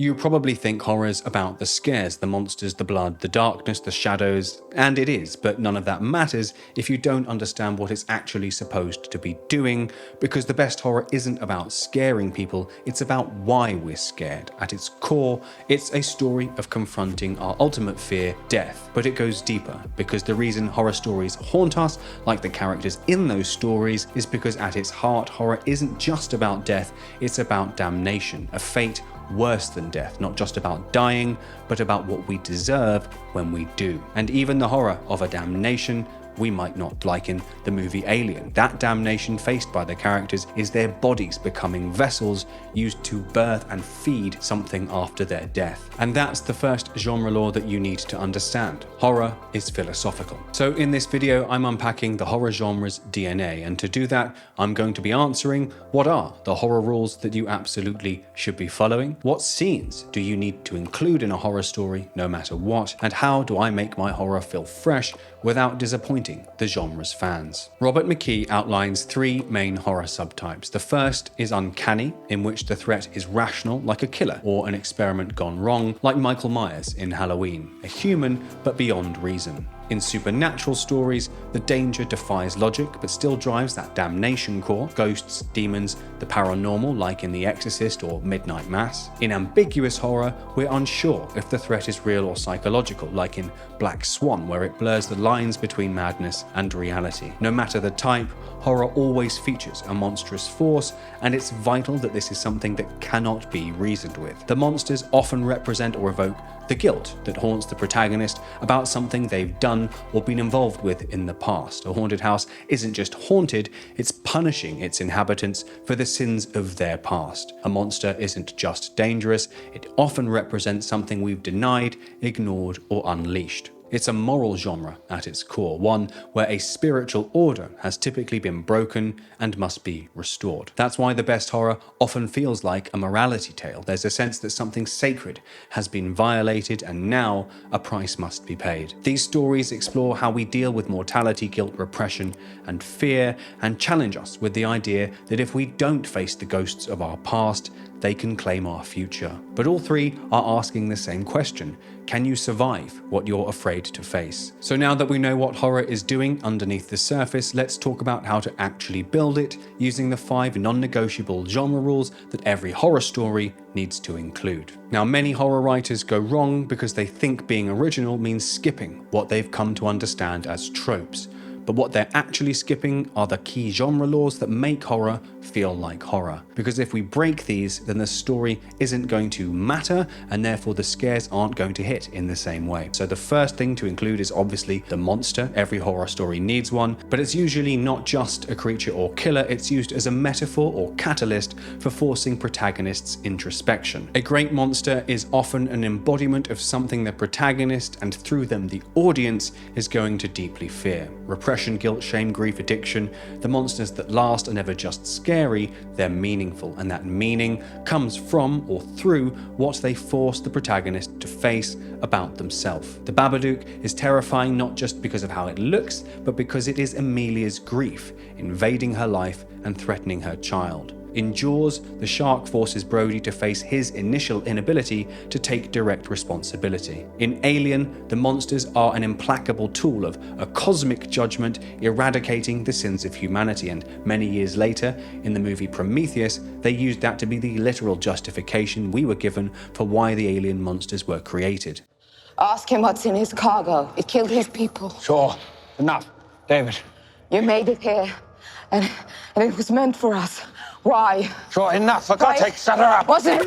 You probably think horror's about the scares, the monsters, the blood, the darkness, the shadows, and it is, but none of that matters if you don't understand what it's actually supposed to be doing, because the best horror isn't about scaring people, it's about why we're scared. At its core, it's a story of confronting our ultimate fear, death, but it goes deeper, because the reason horror stories haunt us, like the characters in those stories, is because at its heart, horror isn't just about death, it's about damnation, a fate worse than death, not just about dying, but about what we deserve when we do. And even the horror of a damnation we might not like in the movie Alien. That damnation faced by the characters is their bodies becoming vessels used to birth and feed something after their death. And that's the first genre law that you need to understand. Horror is philosophical. So in this video, I'm unpacking the horror genre's DNA, and to do that, I'm going to be answering what are the horror rules that you absolutely should be following, what scenes do you need to include in a horror story no matter what, and how do I make my horror feel fresh without disappointing the genre's fans. Robert McKee outlines three main horror subtypes. The first is uncanny, in which the threat is rational, like a killer, or an experiment gone wrong, like Michael Myers in Halloween, a human but beyond reason. In supernatural stories, the danger defies logic but still drives that damnation core, ghosts, demons, the paranormal like in The Exorcist or Midnight Mass. In ambiguous horror, we're unsure if the threat is real or psychological, like in Black Swan, where it blurs the lines between madness and reality. No matter the type, horror always features a monstrous force, and it's vital that this is something that cannot be reasoned with. The monsters often represent or evoke the guilt that haunts the protagonist about something they've done or been involved with in the past. A haunted house isn't just haunted, it's punishing its inhabitants for the sins of their past. A monster isn't just dangerous, it often represents something we've denied, ignored, or unleashed. It's a moral genre at its core, one where a spiritual order has typically been broken and must be restored. That's why the best horror often feels like a morality tale. There's a sense that something sacred has been violated and now a price must be paid. These stories explore how we deal with mortality, guilt, repression, and fear, and challenge us with the idea that if we don't face the ghosts of our past, they can claim our future. But all three are asking the same question: can you survive what you're afraid to face? So now that we know what horror is doing underneath the surface, let's talk about how to actually build it using the 5 non-negotiable genre rules that every horror story needs to include. Now, many horror writers go wrong because they think being original means skipping what they've come to understand as tropes. But what they're actually skipping are the key genre laws that make horror feel like horror. Because if we break these, then the story isn't going to matter, and therefore the scares aren't going to hit in the same way. So the first thing to include is obviously the monster. Every horror story needs one, but it's usually not just a creature or killer, it's used as a metaphor or catalyst for forcing protagonists' introspection. A great monster is often an embodiment of something the protagonist, and through them the audience, is going to deeply fear. Repression, guilt, shame, grief, addiction, the monsters that last are never just scary, they're meaningful, and that meaning comes from or through what they force the protagonist to face about themselves. The Babadook is terrifying not just because of how it looks, but because it is Amelia's grief invading her life and threatening her child. In Jaws, the shark forces Brody to face his initial inability to take direct responsibility. In Alien, the monsters are an implacable tool of a cosmic judgment eradicating the sins of humanity, and many years later, in the movie Prometheus, they used that to be the literal justification we were given for why the alien monsters were created. Ask him what's in his cargo. It killed his people. Sure. Enough. David. You made it here, and it was meant for us. Why? Sure, enough. For God's sake, shut her up. Was it?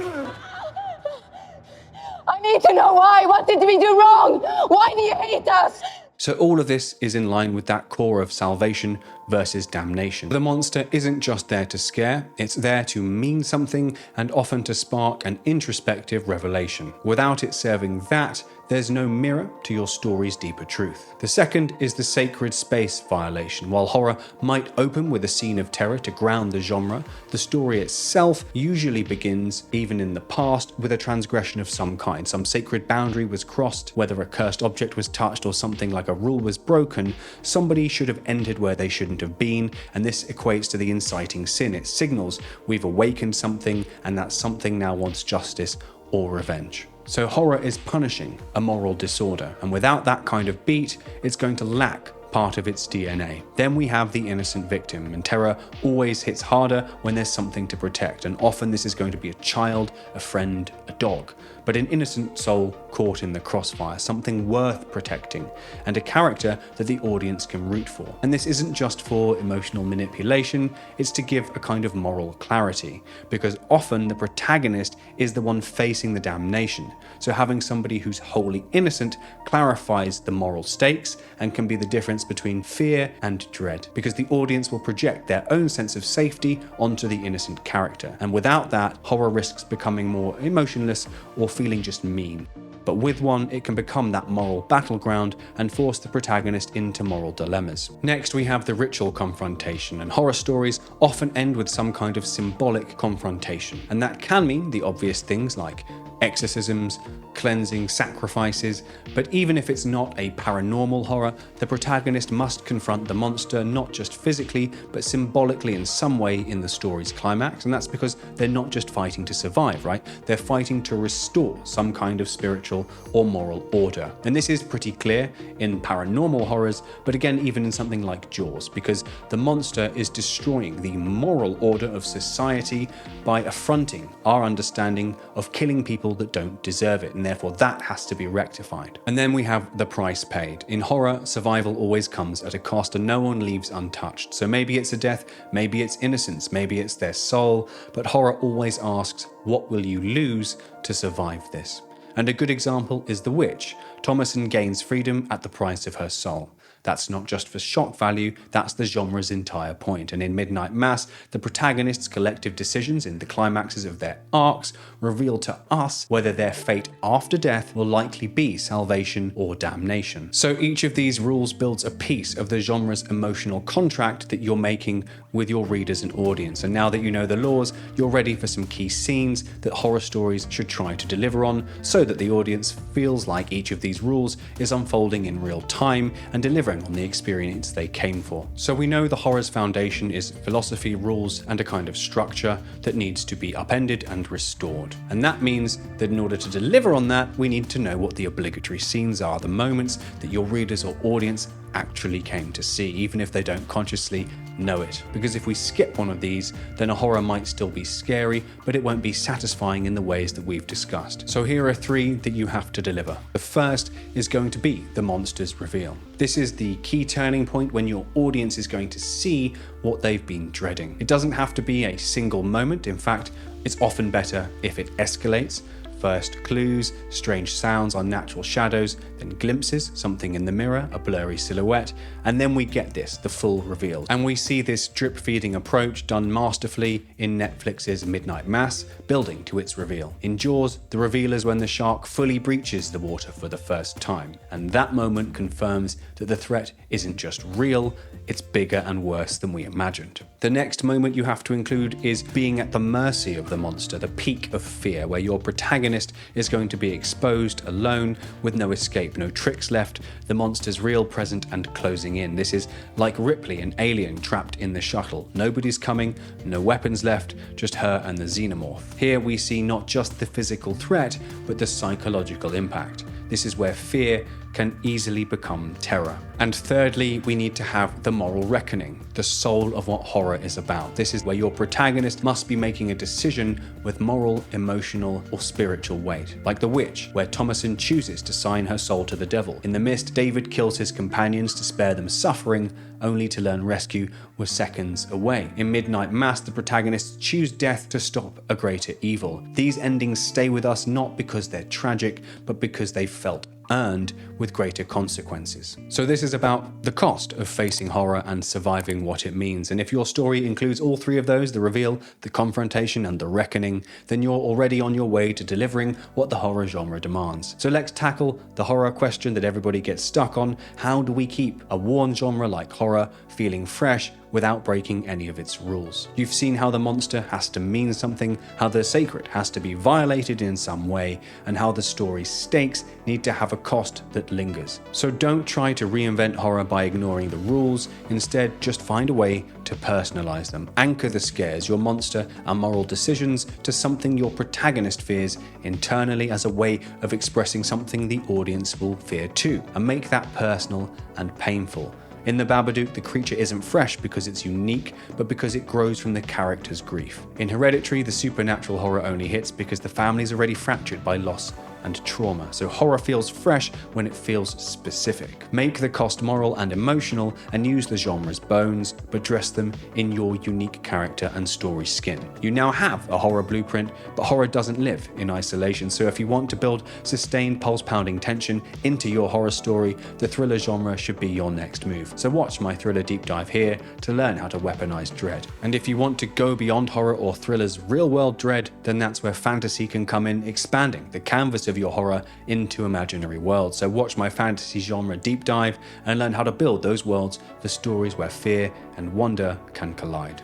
I need to know why. What did we do wrong? Why do you hate us? So all of this is in line with that core of salvation versus damnation. The monster isn't just there to scare, it's there to mean something and often to spark an introspective revelation. Without it serving that, there's no mirror to your story's deeper truth. The second is the sacred space violation. While horror might open with a scene of terror to ground the genre, the story itself usually begins, even in the past, with a transgression of some kind. Some sacred boundary was crossed, whether a cursed object was touched or something like a rule was broken. Somebody should have entered where they shouldn't have been, and this equates to the inciting sin. It signals we've awakened something, and that something now wants justice or revenge. So horror is punishing a moral disorder, and without that kind of beat, it's going to lack part of its DNA. Then we have the innocent victim, and terror always hits harder when there's something to protect, and often this is going to be a child, a friend, a dog, but an innocent soul caught in the crossfire, something worth protecting, and a character that the audience can root for. And this isn't just for emotional manipulation, it's to give a kind of moral clarity, because often the protagonist is the one facing the damnation. So having somebody who's wholly innocent clarifies the moral stakes and can be the difference between fear and dread, because the audience will project their own sense of safety onto the innocent character. And without that, horror risks becoming more emotionless or feeling just mean. But with one, it can become that moral battleground and force the protagonist into moral dilemmas. Next, we have the ritual confrontation, and horror stories often end with some kind of symbolic confrontation. And that can mean the obvious things like exorcisms, cleansing, sacrifices, but even if it's not a paranormal horror, the protagonist must confront the monster not just physically, but symbolically in some way in the story's climax, and that's because they're not just fighting to survive, right? They're fighting to restore some kind of spiritual or moral order. And this is pretty clear in paranormal horrors, but again, even in something like Jaws, because the monster is destroying the moral order of society by affronting our understanding of killing people that don't deserve it, and therefore that has to be rectified. And then we have the price paid. In horror, survival always comes at a cost and no one leaves untouched. So maybe it's a death, maybe it's innocence, maybe it's their soul, but horror always asks, what will you lose to survive this? And a good example is The Witch. Thomasin gains freedom at the price of her soul. That's not just for shock value, that's the genre's entire point. And in Midnight Mass, the protagonist's collective decisions in the climaxes of their arcs reveal to us whether their fate after death will likely be salvation or damnation. So each of these rules builds a piece of the genre's emotional contract that you're making with your readers and audience. And now that you know the laws, you're ready for some key scenes that horror stories should try to deliver on, so that the audience feels like each of these rules is unfolding in real time and delivering on the experience they came for. So we know the horror's foundation is philosophy, rules, and a kind of structure that needs to be upended and restored. And that means that in order to deliver on that, we need to know what the obligatory scenes are, the moments that your readers or audience actually came to see, even if they don't consciously know it. Because if we skip one of these, then a horror might still be scary, but it won't be satisfying in the ways that we've discussed. So here are 3 that you have to deliver. The first is going to be the monster's reveal. This is the key turning point when your audience is going to see what they've been dreading. It doesn't have to be a single moment. In fact, it's often better if it escalates. First clues, strange sounds, unnatural shadows, then glimpses, something in the mirror, a blurry silhouette, and then we get this, the full reveal. And we see this drip-feeding approach done masterfully in Netflix's Midnight Mass, building to its reveal. In Jaws, the reveal is when the shark fully breaches the water for the first time, and that moment confirms that the threat isn't just real, it's bigger and worse than we imagined. The next moment you have to include is being at the mercy of the monster, the peak of fear, where your protagonist is going to be exposed, alone, with no escape, no tricks left, the monster's real, present, and closing in. This is like Ripley, an alien trapped in the shuttle. Nobody's coming, no weapons left, just her and the xenomorph. Here we see not just the physical threat, but the psychological impact. This is where fear can easily become terror. And thirdly, we need to have the moral reckoning, the soul of what horror is about. This is where your protagonist must be making a decision with moral, emotional, or spiritual weight. Like The Witch, where Thomasin chooses to sign her soul to the devil. In The Mist, David kills his companions to spare them suffering, only to learn rescue was seconds away. In Midnight Mass, the protagonists choose death to stop a greater evil. These endings stay with us not because they're tragic, but because they felt earned with greater consequences. So this is about the cost of facing horror and surviving what it means. And if your story includes all 3 of those, the reveal, the confrontation, and the reckoning, then you're already on your way to delivering what the horror genre demands. So let's tackle the horror question that everybody gets stuck on. How do we keep a worn genre like horror feeling fresh without breaking any of its rules. You've seen how the monster has to mean something, how the sacred has to be violated in some way, and how the story's stakes need to have a cost that lingers. So don't try to reinvent horror by ignoring the rules, instead just find a way to personalize them. Anchor the scares, your monster, and moral decisions to something your protagonist fears internally as a way of expressing something the audience will fear too, and make that personal and painful. In The Babadook, the creature isn't fresh because it's unique, but because it grows from the character's grief. In Hereditary, the supernatural horror only hits because the family's already fractured by loss and trauma, so horror feels fresh when it feels specific. Make the cost moral and emotional, and use the genre's bones, but dress them in your unique character and story skin. You now have a horror blueprint, but horror doesn't live in isolation, so if you want to build sustained pulse-pounding tension into your horror story, the thriller genre should be your next move. So watch my thriller deep dive here to learn how to weaponize dread. And if you want to go beyond horror or thriller's real-world dread, then that's where fantasy can come in, expanding the canvas of your horror into imaginary worlds. So watch my fantasy genre deep dive and learn how to build those worlds for stories where fear and wonder can collide.